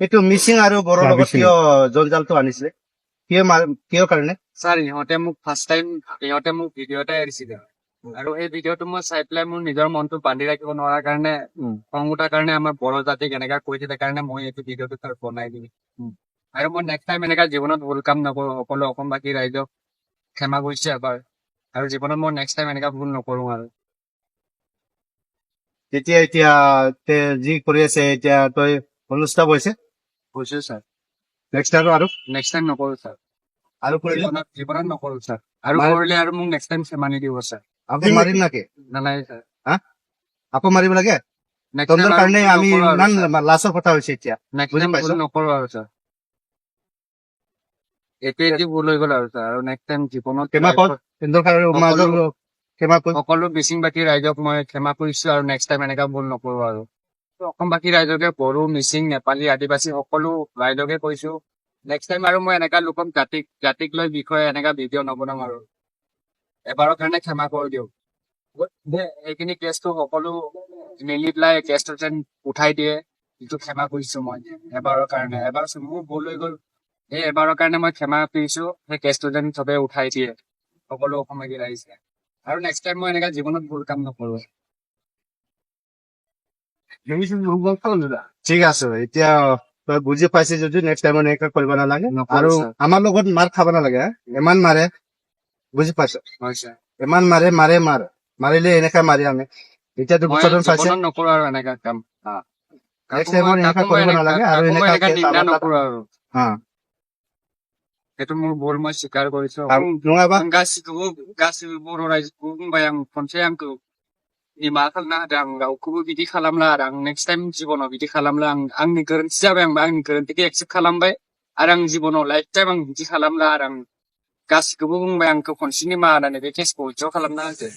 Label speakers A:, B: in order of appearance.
A: এইটো মিচিং আৰু বড়োৰ লগত
B: মিচিং।
A: কিয় জঞ্জালটো আনিছিলে কিয় কাৰণে
C: ছাৰ ইহঁতে মোক ফাৰ্ষ্ট টাইম ইহঁতে মোক ভিডিঅ' এটা এৰিছিলে আৰু এই ভিডিঅ'টো মই চাই পেলাই মোৰ নিজৰ মনটো বান্ধি ৰাখিব নোৱাৰাৰ কাৰণে খং উঠাৰ কাৰণে আমাৰ বড়ো জাতিক এনেকা কৈ দিলে কাৰণে মই এইটো ভিডিঅ'টো তাৰ বনাই দিলো আৰু মই নেক্সট টাইম এনেকা জীৱনত ভুল কাম নকৰো সকলো অসমবাসী ৰাইজক ক্ষমা কৰিছে এবাৰ আৰু জীৱনত মই নেক্সট টাইম এনেকা ভুল নকৰো আৰু
A: এতিয়া যি কৰি আছে এতিয়া তই অনুস্থাপ হৈছে
C: কৈছো ছাৰ
A: নেক্সট আৰু
C: নেক্সট টাইম নকৰো ছাৰ
A: আৰু কৰিলে
C: জীৱনত নকৰো ছাৰ আৰু
A: মাৰ-
C: কৰিলে আৰু মোক নেক্সট টাইম ক্ষমা নিদিব ছাৰ
A: আকৌ মাৰিম নাকি
C: নালাগে ছাৰ
A: আকৌ মাৰিব লাগে
C: নেক্সট
A: তহঁতৰ
C: টাইম
A: কাৰণে আমি ইমান লাজৰ কথা হৈছে এতিয়া
C: নেক্সট
A: বুজি
C: টাইম
A: পাইছ?
C: ভুল নকৰো আৰু ছাৰ এইটো ভুল হৈ গ'ল আৰু ছাৰ আৰু নেক্সট টাইম জীৱনত
A: ক্ষমা কৰ তহঁতৰ কাৰণে মাজৰ ক্ষমা কৰ
C: সকলো মিচিংবাসী ৰাইজক মই ক্ষমা কৰিছো আৰু নেক্সট টাইম এনেকা ভুল নকৰো আৰু অসমবাসী ৰাইজকে বড়ো মিচিং নেপালী আদিবাসী সকলো ৰাইজকে কৈছো নেক্সট টাইম আৰু মই এনেকা লোকক জাতিক লৈ বিষয়ে এনেকা ভিডিঅ' নবনাম আৰু এবাৰৰ কাৰণে ক্ষমা কৰি দিওঁ এইখিনি কেছটো সকলো মিলি পেলাই কেছটো যেন উঠাই দিয়ে এইটো ক্ষমা কৰিছো মই এবাৰৰ কাৰণে এবাৰ মোৰ ভুল হৈ গ'ল এই এবাৰৰ কাৰণে মই ক্ষমা কৰিছো সেই কেছটো যেন চবে উঠাই দিয়ে সকলো অসমবাসী ৰাইজে আৰু নেক্সট টাইম মই এনেকা জীৱনত ভুল কাম নকৰো
A: ঠিক আছে এতিয়া তই বুজি পাইছে যদি নেক্সট টাইম এনেকুৱা কৰিব নালাগে
C: নকৰো,
A: আৰু
C: ছাৰ।
A: আমাৰ লগত মাৰ খাব নালাগে ইমান মাৰে বুজি পাইছ
C: হয় ছাৰ
A: ইমান মাৰিলে এনেকা মাৰি আমি এতিয়া
C: মই
A: দুবছৰ পাইছে
C: জীৱনত নকৰো আৰু এনেকা কাম
A: নেক্সট টাইমত এনেকা কৰিব নালাগে আৰু এনেকা
C: এনেকা
A: কেছ
C: নিন্দা
A: আমাৰ তাত-
C: নকৰো আৰু
A: হা
C: সেইটো মোৰ ভুল মই স্বীকাৰ কৰিছো
A: नङाबा
C: आं गासिबो बर' रायजोखौ बुंबाय आं खनसे आंखौ निमाहा खालामना होदो आं रावखौबो बिदि खालामला आरो आं नेक्स्ट टाइम जिबनाव बिदि खालामला आंनि गोरोन्थि जाबाय आंबो आंनि गोरोन्थिखौ एक्सेप्ट खालामबाय आरो आं जिबनाव लाइफ टाइम आं बिदि खालामला आरो आं गासिखौबो बुंबाय आंखौ खनसे निमाहा होनानै बे केसखौ उइथ्र' खालामना होदो